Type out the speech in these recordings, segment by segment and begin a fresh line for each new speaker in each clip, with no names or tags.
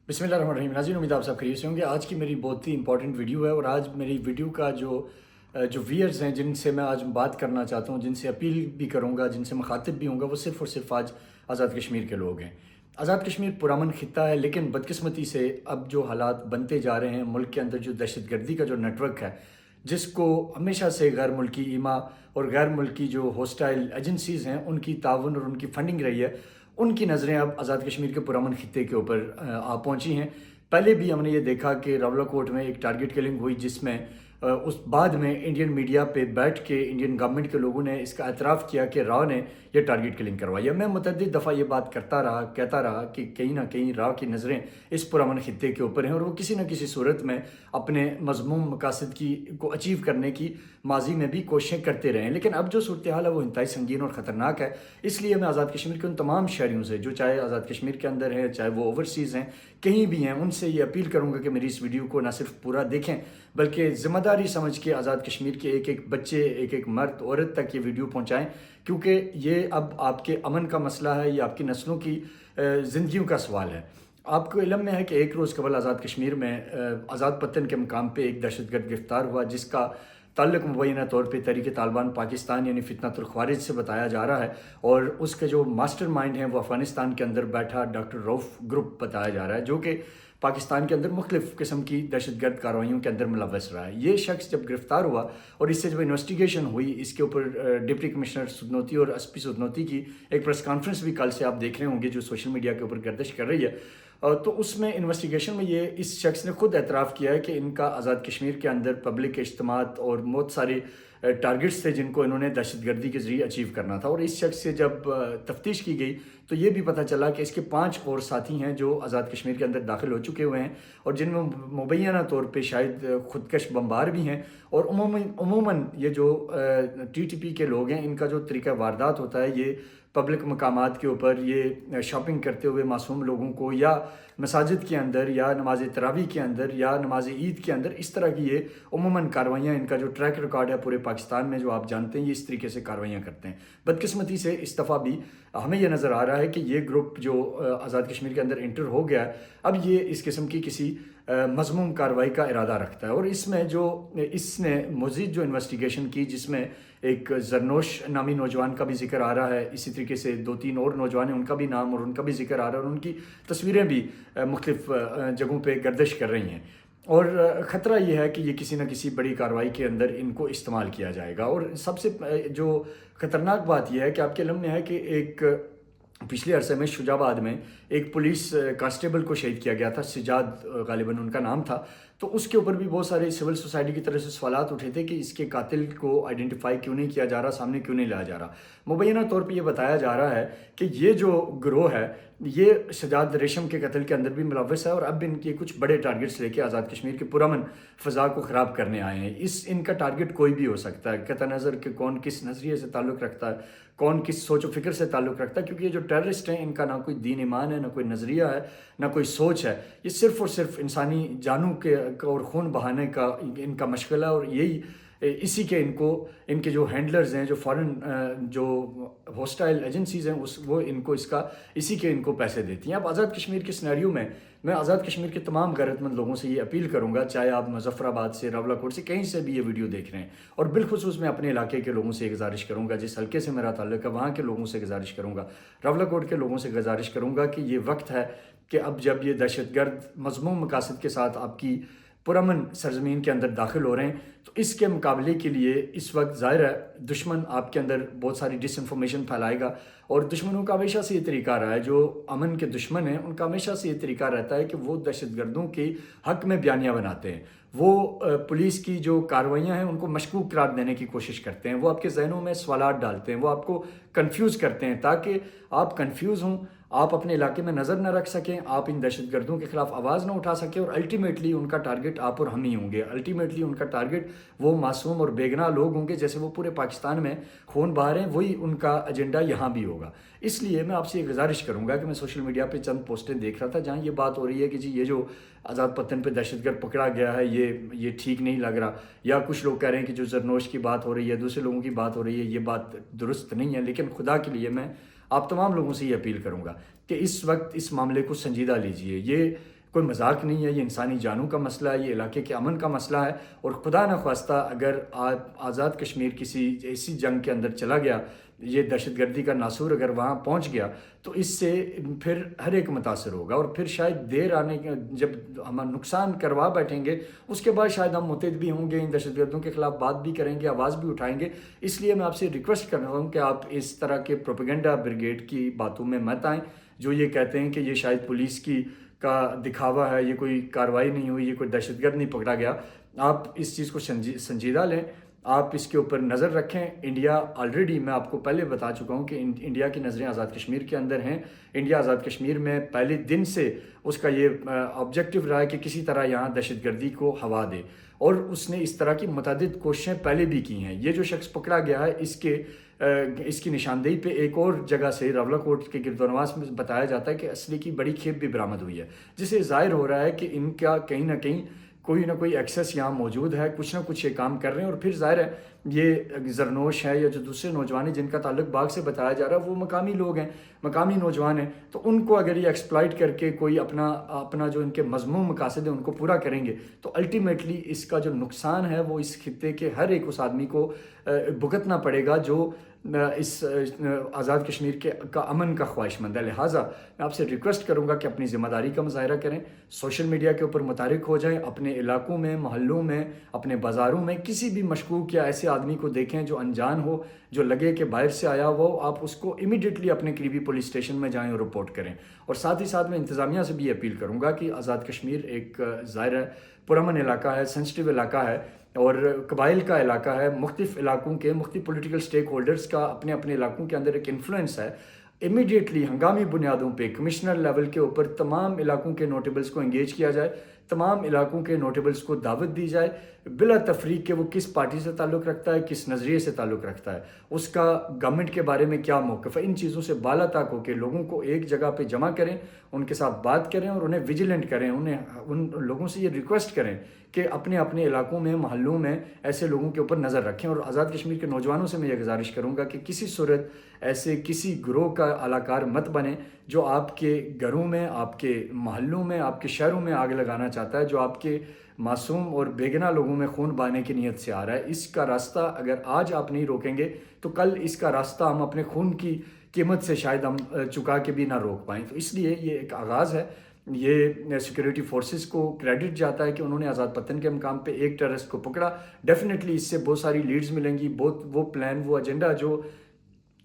بسم اللہ الرحمن الرحیم ناظرین، امید آپ سب خیریت سے ہوں گے۔ آج کی میری بہت ہی امپورٹنٹ ویڈیو ہے، اور آج میری ویڈیو کا جو ویئرز ہیں، جن سے میں آج بات کرنا چاہتا ہوں، جن سے اپیل بھی کروں گا، جن سے مخاطب بھی ہوں گا، وہ صرف اور صرف آج آزاد کشمیر کے لوگ ہیں۔ آزاد کشمیر پرامن خطہ ہے، لیکن بدقسمتی سے اب جو حالات بنتے جا رہے ہیں ملک کے اندر، جو دہشت گردی کا جو نیٹ ورک ہے، جس کو ہمیشہ سے غیر ملکی ایما اور غیر ملکی جو ہوسٹائل ایجنسیز ہیں ان کی تعاون اور ان کی فنڈنگ رہی ہے، ان کی نظریں اب آزاد کشمیر کے پرامن خطے کے اوپر آ پہنچی ہیں۔ پہلے بھی ہم نے یہ دیکھا کہ راولہ کوٹ میں ایک ٹارگٹ کلنگ ہوئی، جس میں اس بعد میں انڈین میڈیا پہ بیٹھ کے انڈین گورنمنٹ کے لوگوں نے اس کا اعتراف کیا کہ راؤ نے یہ ٹارگٹ کلنگ کروائی ہے۔ میں متعدد دفعہ یہ بات کہتا رہا کہ کہیں نہ کہیں راؤ کی نظریں اس پرامن خطے کے اوپر ہیں، اور وہ کسی نہ کسی صورت میں اپنے مضموم مقاصد کو اچیو کرنے کی ماضی میں بھی کوششیں کرتے رہے ہیں۔ لیکن اب جو صورتحال ہے وہ انتہائی سنگین اور خطرناک ہے۔ اس لیے میں آزاد کشمیر کے ان تمام شہریوں سے، جو چاہے آزاد کشمیر کے اندر ہیں، چاہے وہ اوورسیز ہیں، کہیں بھی ہیں، ان سے یہ اپیل کروں گا کہ میری اس ویڈیو کو نہ صرف پورا دیکھیں، بلکہ ذمہ داری سمجھ کے آزاد کشمیر کے ایک ایک بچے، ایک ایک مرد عورت تک یہ ویڈیو پہنچائیں، کیونکہ یہ اب آپ کے امن کا مسئلہ ہے، یہ آپ کی نسلوں کی زندگیوں کا سوال ہے۔ آپ کو علم میں ہے کہ ایک روز قبل آزاد کشمیر میں آزاد پتن کے مقام پہ ایک دہشت گرد گرفتار ہوا، جس کا تعلق مبینہ طور پہ تحریک طالبان پاکستان یعنی فتنۃ الخوارج سے بتایا جا رہا ہے، اور اس کے جو ماسٹر مائنڈ ہیں وہ افغانستان کے اندر بیٹھا ڈاکٹر روف گروپ بتایا جا رہا ہے، جو کہ پاکستان کے اندر مختلف قسم کی دہشت گرد کارروائیوں کے اندر ملوث رہا ہے۔ یہ شخص جب گرفتار ہوا اور اس سے جب انویسٹیگیشن ہوئی، اس کے اوپر ڈپٹی کمشنر سدنوتی اور ایس پی سدنوتی کی ایک پریس کانفرنس بھی کل سے آپ دیکھ رہے ہوں گے جو سوشل میڈیا کے اوپر گردش کر رہی ہے، تو اس میں انویسٹیگیشن میں اس شخص نے خود اعتراف کیا ہے کہ ان کا آزاد کشمیر کے اندر پبلک اجتماعات اور بہت سارے ٹارگٹس تھے جن کو انہوں نے دہشت گردی کے ذریعے اچیو کرنا تھا۔ اور اس شخص سے جب تفتیش کی گئی تو یہ بھی پتہ چلا کہ اس کے 5 اور ساتھی ہیں جو آزاد کشمیر کے اندر داخل ہو چکے ہوئے ہیں، اور جن میں مبینہ طور پہ شاید خودکش بمبار بھی ہیں۔ اور عموماً یہ جو ٹی ٹی پی کے لوگ ہیں، ان کا جو طریقہ واردات ہوتا ہے، یہ پبلک مقامات کے اوپر یہ شاپنگ کرتے ہوئے معصوم لوگوں کو، یا مساجد کے اندر، یا نماز تراویح کے اندر، یا نماز عید کے اندر، اس طرح کی یہ عموماً کاروائیاں، ان کا جو ٹریک ریکارڈ ہے پورے پاکستان میں جو آپ جانتے ہیں، یہ اس طریقے سے کاروائیاں کرتے ہیں۔ بدقسمتی سے اس دفعہ بھی ہمیں یہ نظر آ رہا ہے کہ یہ گروپ جو آزاد کشمیر کے اندر انٹر ہو گیا ہے، اب یہ اس قسم کی کسی مضموم کارروائی کا ارادہ رکھتا ہے۔ اور اس نے مزید جو انویسٹیگیشن کی، جس میں ایک زرنوش نامی نوجوان کا بھی ذکر آ رہا ہے، اسی طریقے سے 2-3 اور نوجوان ہیں، ان کا بھی نام اور ان کا بھی ذکر آ رہا ہے، اور ان کی تصویریں بھی مختلف جگہوں پہ گردش کر رہی ہیں۔ اور خطرہ یہ ہے کہ یہ کسی نہ کسی بڑی کارروائی کے اندر ان کو استعمال کیا جائے گا۔ اور سب سے جو خطرناک بات یہ ہے کہ آپ کے علم میں ہے کہ ایک پچھلے عرصے میں شجاع آباد میں ایک پولیس کانسٹیبل کو شہید کیا گیا تھا، سجاد غالباً ان کا نام تھا۔ تو اس کے اوپر بھی بہت سارے سول سوسائٹی کی طرف سے سوالات اٹھے تھے کہ اس کے قاتل کو آئیڈینٹیفائی کیوں نہیں کیا جا رہا، سامنے کیوں نہیں لایا جا رہا۔ مبینہ طور پہ یہ بتایا جا رہا ہے کہ یہ جو گروہ ہے یہ سجاد ریشم کے قتل کے اندر بھی ملوث ہے، اور اب ان کے کچھ بڑے ٹارگٹس لے کے آزاد کشمیر کے پرامن فضا کو خراب کرنے آئے ہیں۔ ان کا ٹارگٹ کوئی بھی ہو سکتا ہے، قطع نظر کہ کون کس نظریے سے تعلق رکھتا ہے، کون کس سوچ و فکر سے تعلق رکھتا ہے، کیونکہ یہ جو ٹیررسٹ ہیں ان کا نہ کوئی دین ایمان ہے، نہ کوئی نظریہ ہے، نہ کوئی سوچ ہے۔ یہ صرف اور صرف انسانی جانوں کے اور خون بہانے کا ان کا مشغلہ، اور اسی کے ان کے جو ہینڈلرز ہیں، جو فارن جو ہوسٹائل ایجنسیز ہیں، وہ اسی کے ان کو پیسے دیتی ہیں۔ اب آزاد کشمیر کے سینیریو میں آزاد کشمیر کے تمام غیرت مند لوگوں سے یہ اپیل کروں گا، چاہے آپ مظفر آباد سے، راولہ کوٹ سے، کہیں سے بھی یہ ویڈیو دیکھ رہے ہیں، اور بالخصوص میں اپنے علاقے کے لوگوں سے یہ گزارش کروں گا، جس حلقے سے میرا تعلق ہے وہاں کے لوگوں سے گزارش کروں گا، راولہ کوٹ کے لوگوں سے گزارش کروں گا کہ یہ وقت ہے کہ اب جب یہ دہشت گرد مضموم مقاصد کے ساتھ آپ کی پرامن سرزمین کے اندر داخل ہو رہے ہیں، تو اس کے مقابلے کے لیے اس وقت ظاہر ہے دشمن آپ کے اندر بہت ساری ڈس انفارمیشن پھیلائے گا، اور دشمنوں کا ہمیشہ سے یہ طریقہ رہا ہے، جو امن کے دشمن ہیں ان کا ہمیشہ سے یہ طریقہ رہتا ہے کہ وہ دہشت گردوں کے حق میں بیانیہ بناتے ہیں، وہ پولیس کی جو کارروائیاں ہیں ان کو مشکوک قرار دینے کی کوشش کرتے ہیں، وہ آپ کے ذہنوں میں سوالات ڈالتے ہیں، وہ آپ کو کنفیوز کرتے ہیں تاکہ آپ کنفیوز ہوں، آپ اپنے علاقے میں نظر نہ رکھ سکیں، آپ ان دہشت گردوں کے خلاف آواز نہ اٹھا سکیں، اور الٹیمیٹلی ان کا ٹارگٹ آپ اور ہم ہی ہوں گے۔ الٹیمیٹلی ان کا ٹارگٹ وہ معصوم اور بے گناہ لوگ ہوں گے، جیسے وہ پورے پاکستان میں خون بہا رہے ہیں، وہی ان کا ایجنڈا یہاں بھی ہوگا۔ اس لیے میں آپ سے یہ گزارش کروں گا کہ میں سوشل میڈیا پہ چند پوسٹیں دیکھ رہا تھا جہاں یہ بات ہو رہی ہے کہ جی یہ جو آزاد پتن پہ دہشت گرد پکڑا گیا ہے یہ ٹھیک نہیں لگ رہا، یا کچھ لوگ کہہ رہے ہیں کہ جو زرنوش کی بات ہو رہی ہے، دوسرے لوگوں کی بات ہو رہی ہے، یہ بات درست نہیں ہے۔ لیکن خدا کے لیے میں آپ تمام لوگوں سے یہ اپیل کروں گا کہ اس وقت اس معاملے کو سنجیدہ لیجئے۔ یہ کوئی مذاق نہیں ہے، یہ انسانی جانوں کا مسئلہ ہے، یہ علاقے کے امن کا مسئلہ ہے، اور خدا نخواستہ اگر آزاد کشمیر کسی ایسی جنگ کے اندر چلا گیا، یہ دہشت گردی کا ناسور اگر وہاں پہنچ گیا، تو اس سے پھر ہر ایک متاثر ہوگا، اور پھر شاید دیر آنے جب ہم نقصان کروا بیٹھیں گے اس کے بعد شاید ہم متحد بھی ہوں گے، ان دہشت گردوں کے خلاف بات بھی کریں گے، آواز بھی اٹھائیں گے۔ اس لیے میں آپ سے ریکویسٹ کر رہا ہوں کہ آپ اس طرح کے پروپیگنڈا بریگیڈ کی باتوں میں مت آئیں، جو یہ کہتے ہیں کہ یہ شاید پولیس کا دکھاوا ہے، یہ کوئی کارروائی نہیں ہوئی، یہ کوئی دہشت گرد نہیں پکڑا گیا۔ آپ اس چیز کو سنجیدہ لیں، آپ اس کے اوپر نظر رکھیں۔ انڈیا آلریڈی، میں آپ کو پہلے بتا چکا ہوں کہ انڈیا کی نظریں آزاد کشمیر کے اندر ہیں۔ انڈیا آزاد کشمیر میں پہلے دن سے اس کا یہ آبجیکٹو رہا ہے کہ کسی طرح یہاں دہشت گردی کو ہوا دے، اور اس نے اس طرح کی متعدد کوششیں پہلے بھی کی ہیں۔ یہ جو شخص پکڑا گیا ہے، اس کی نشاندہی پہ ایک اور جگہ سے راولہ کوٹ کے گرد و نواح میں بتایا جاتا ہے کہ اسلحے کی بڑی کھیپ بھی برآمد ہوئی ہے، جس سے ظاہر ہو رہا ہے کہ ان کا کہیں نہ کہیں کوئی نہ کوئی ایکسیس یہاں موجود ہے، کچھ نہ کچھ یہ کام کر رہے ہیں۔ اور پھر ظاہر ہے یہ زرنوش ہے یا جو دوسرے نوجوان ہیں جن کا تعلق باغ سے بتایا جا رہا ہے، وہ مقامی لوگ ہیں، مقامی نوجوان ہیں، تو ان کو اگر یہ ایکسپلائٹ کر کے کوئی اپنا جو ان کے مضمون مقاصد ہیں ان کو پورا کریں گے، تو الٹیمیٹلی اس کا جو نقصان ہے وہ اس خطے کے ہر ایک اس آدمی کو بھگتنا پڑے گا جو اس آزاد کشمیر کا امن کا خواہش مند ہے۔ لہٰذا میں آپ سے ریکویسٹ کروں گا کہ اپنی ذمہ داری کا مظاہرہ کریں، سوشل میڈیا کے اوپر متحرک ہو جائیں، اپنے علاقوں میں، محلوں میں، اپنے بازاروں میں کسی بھی مشکوک یا ایسے آدمی کو دیکھیں جو انجان ہو، جو لگے کہ باہر سے آیا ہو، آپ اس کو امیڈیٹلی اپنے قریبی پولیس اسٹیشن میں جائیں اور رپورٹ کریں۔ اور ساتھ ہی ساتھ میں انتظامیہ سے بھی اپیل کروں گا کہ آزاد کشمیر ایک ظاہر پرامن علاقہ ہے، سینسٹیو علاقہ ہے، اور قبائل کا علاقہ ہے، مختلف علاقوں کے مختلف پولیٹیکل سٹیک ہولڈرز کا اپنے اپنے علاقوں کے اندر ایک انفلوئنس ہے۔ امیڈیٹلی ہنگامی بنیادوں پہ کمشنر لیول کے اوپر تمام علاقوں کے نوٹیبلز کو انگیج کیا جائے، تمام علاقوں کے نوٹیبلز کو دعوت دی جائے، بلا تفریق کہ وہ کس پارٹی سے تعلق رکھتا ہے، کس نظریے سے تعلق رکھتا ہے، اس کا گورنمنٹ کے بارے میں کیا موقف ہے۔ ان چیزوں سے بالا تاک ہو کے لوگوں کو ایک جگہ پہ جمع کریں، ان کے ساتھ بات کریں اور انہیں ویجیلنٹ کریں، ان لوگوں سے یہ ریکویسٹ کریں کہ اپنے اپنے علاقوں میں، محلوں میں ایسے لوگوں کے اوپر نظر رکھیں۔ اور آزاد کشمیر کے نوجوانوں سے میں یہ گزارش کروں گا کہ کسی صورت ایسے کسی گروہ کا اعلیٰ مت بنے جو آپ کے گھروں میں، آپ کے محلوں میں، آپ کے شہروں میں آگ لگانا چاہتا ہے، جو آپ کے معصوم اور بے گناہ لوگوں میں خون بہانے کی نیت سے آ رہا ہے۔ اس کا راستہ اگر آج آپ نہیں روکیں گے تو کل اس کا راستہ ہم اپنے خون کی قیمت سے شاید ہم چکا کے بھی نہ روک پائیں۔ تو اس لیے یہ ایک آغاز ہے، یہ سیکیورٹی فورسز کو کریڈٹ جاتا ہے کہ انہوں نے آزاد پتن کے مقام پہ ایک ٹیررسٹ کو پکڑا۔ ڈیفینیٹلی اس سے بہت ساری لیڈز ملیں گی، بہت وہ پلان، وہ ایجنڈا جو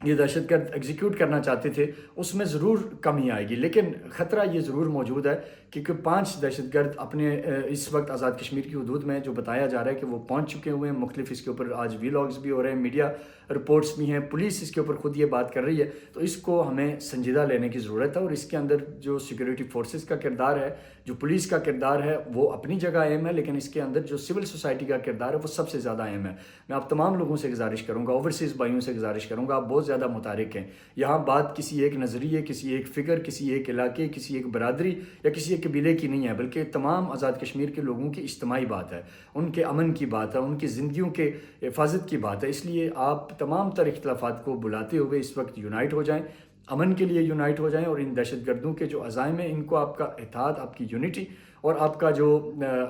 یہ دہشت گرد ایگزیکیوٹ کرنا چاہتے تھے اس میں ضرور کمی آئے گی، لیکن خطرہ یہ ضرور موجود ہے کیونکہ 5 دہشت گرد اپنے اس وقت آزاد کشمیر کی حدود میں جو بتایا جا رہا ہے کہ وہ پہنچ چکے ہوئے ہیں، مختلف اس کے اوپر آج ویلاگز بھی ہو رہے ہیں، میڈیا رپورٹس بھی ہیں، پولیس اس کے اوپر خود یہ بات کر رہی ہے۔ تو اس کو ہمیں سنجیدہ لینے کی ضرورت ہے، اور اس کے اندر جو سیکیورٹی فورسز کا کردار ہے، جو پولیس کا کردار ہے، وہ اپنی جگہ اہم ہے، لیکن اس کے اندر جو سول سوسائٹی کا کردار ہے وہ سب سے زیادہ اہم ہے۔ میں آپ تمام لوگوں سے گزارش کروں گا، اوورسیز بھائیوں سے گزارش کروں گا، آپ بہت زیادہ متحرک ہیں۔ یہاں بات کسی ایک نظریے، کسی ایک فگر، کسی ایک علاقے، کسی ایک برادری یا کسی ایک قبیلے کی نہیں ہے، بلکہ تمام آزاد کشمیر کے لوگوں کی اجتماعی بات ہے، ان کے امن کی بات ہے، ان کی زندگیوں کے حفاظت کی بات ہے۔ اس لیے آپ تمام تر اختلافات کو بلاتے ہوئے اس وقت یونائٹ ہو جائیں، امن کے لیے یونائٹ ہو جائیں، اور ان دہشت گردوں کے جو عزائم ہیں ان کو آپ کا اتحاد، آپ کی یونٹی اور آپ کا جو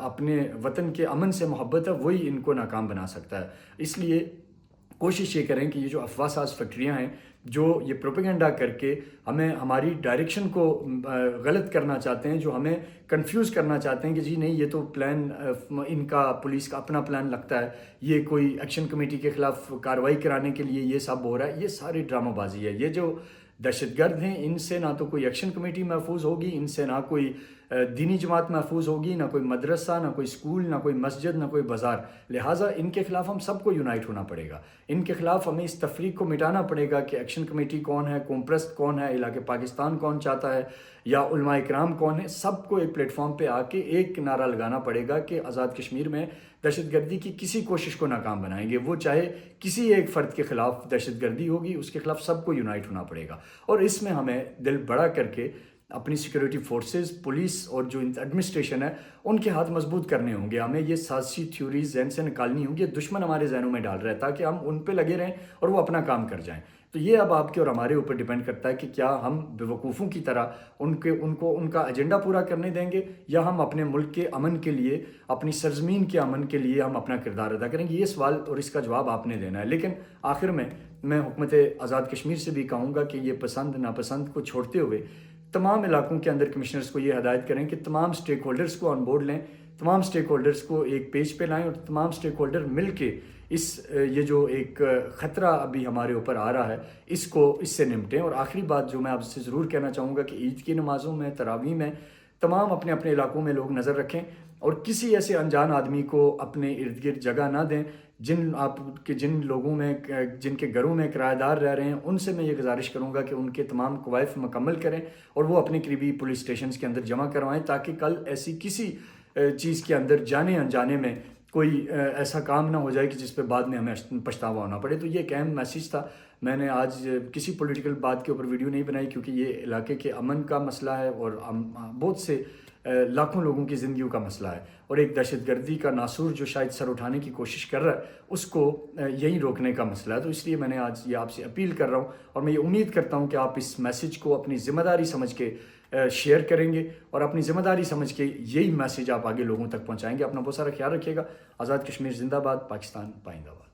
اپنے وطن کے امن سے محبت ہے وہی ان کو ناکام بنا سکتا ہے۔ اس لیے کوشش یہ کریں کہ یہ جو افواہ ساز فیکٹریاں ہیں جو یہ پروپیگنڈا کر کے ہمیں ہماری ڈائریکشن کو غلط کرنا چاہتے ہیں، جو ہمیں کنفیوز کرنا چاہتے ہیں کہ جی نہیں یہ تو پلان ان کا، پولیس کا اپنا پلان لگتا ہے، یہ کوئی ایکشن کمیٹی کے خلاف کارروائی کرانے کے لیے یہ سب ہو رہا ہے، یہ ساری ڈرامہ بازی ہے۔ یہ جو دہشت گرد ہیں ان سے نہ تو کوئی ایکشن کمیٹی محفوظ ہوگی، ان سے نہ کوئی دینی جماعت محفوظ ہوگی، نہ کوئی مدرسہ، نہ کوئی اسکول، نہ کوئی مسجد، نہ کوئی بازار۔ لہٰذا ان کے خلاف ہم سب کو یونائٹ ہونا پڑے گا، ان کے خلاف ہمیں اس تفریق کو مٹانا پڑے گا کہ ایکشن کمیٹی کون ہے، قوم پرست کون ہے، علاقے پاکستان کون چاہتا ہے، یا علماء کرام کون ہے۔ سب کو ایک پلیٹ فارم پہ آ کے ایک نعرہ لگانا پڑے گا کہ آزاد کشمیر میں دہشت گردی کی کسی کوشش کو ناکام بنائیں گے، وہ چاہے کسی ایک فرد کے خلاف دہشت گردی ہوگی، اس کے خلاف سب کو یونائٹ ہونا پڑے گا۔ اور اس میں ہمیں دل بڑا کر کے اپنی سیکیورٹی فورسز، پولیس اور جو ایڈمنسٹریشن ہے ان کے ہاتھ مضبوط کرنے ہوں گے۔ ہمیں یہ سازشی تھیوریز ذہن سے نکالنی ہوں گی، دشمن ہمارے ذہنوں میں ڈال رہا ہے تاکہ ہم ان پہ لگے رہیں اور وہ اپنا کام کر جائیں۔ تو یہ اب آپ کے اور ہمارے اوپر ڈیپینڈ کرتا ہے کہ کیا ہم بیوقوفوں کی طرح ان کا ایجنڈا پورا کرنے دیں گے، یا ہم اپنے ملک کے امن کے لیے، اپنی سرزمین کے امن کے لیے ہم اپنا کردار ادا کریں گے۔ یہ سوال اور اس کا جواب آپ نے دینا ہے۔ لیکن آخر میں حکومت آزاد کشمیر سے بھی کہوں گا کہ یہ پسند ناپسند کو چھوڑتے ہوئے تمام علاقوں کے اندر کمشنرز کو یہ ہدایت کریں کہ تمام سٹیک ہولڈرز کو آن بورڈ لیں، تمام سٹیک ہولڈرز کو ایک پیج پہ لائیں، اور تمام سٹیک ہولڈر مل کے یہ جو ایک خطرہ ابھی ہمارے اوپر آ رہا ہے اس سے نمٹیں۔ اور آخری بات جو میں آپ سے ضرور کہنا چاہوں گا کہ عید کی نمازوں میں، تراویح میں تمام اپنے اپنے علاقوں میں لوگ نظر رکھیں، اور کسی ایسے انجان آدمی کو اپنے ارد گرد جگہ نہ دیں۔ جن لوگوں میں، جن کے گھروں میں کرایہ دار رہ رہے ہیں، ان سے میں یہ گزارش کروں گا کہ ان کے تمام کوائف مکمل کریں اور وہ اپنے قریبی پولیس اسٹیشنز کے اندر جمع کروائیں، تاکہ کل ایسی کسی چیز کے اندر جانے انجانے میں کوئی ایسا کام نہ ہو جائے کہ جس پہ بعد میں ہمیں پچھتاوا ہونا پڑے۔ تو یہ ایک اہم میسیج تھا۔ میں نے آج کسی پولیٹیکل بات کے اوپر ویڈیو نہیں بنائی، کیونکہ یہ علاقے کے امن کا مسئلہ ہے اور بہت سے لاکھوں لوگوں کی زندگیوں کا مسئلہ ہے، اور ایک دہشت گردی کا ناسور جو شاید سر اٹھانے کی کوشش کر رہا ہے اس کو یہیں روکنے کا مسئلہ ہے۔ تو اس لیے میں نے آج یہ آپ سے اپیل کر رہا ہوں، اور میں یہ امید کرتا ہوں کہ آپ اس میسیج کو اپنی ذمہ داری سمجھ کے شیئر کریں گے، اور اپنی ذمہ داری سمجھ کے یہی میسیج آپ آگے لوگوں تک پہنچائیں گے۔ اپنا بہت سارا خیال رکھیے گا۔ آزاد کشمیر زندہ باد، پاکستان پائندہ باد۔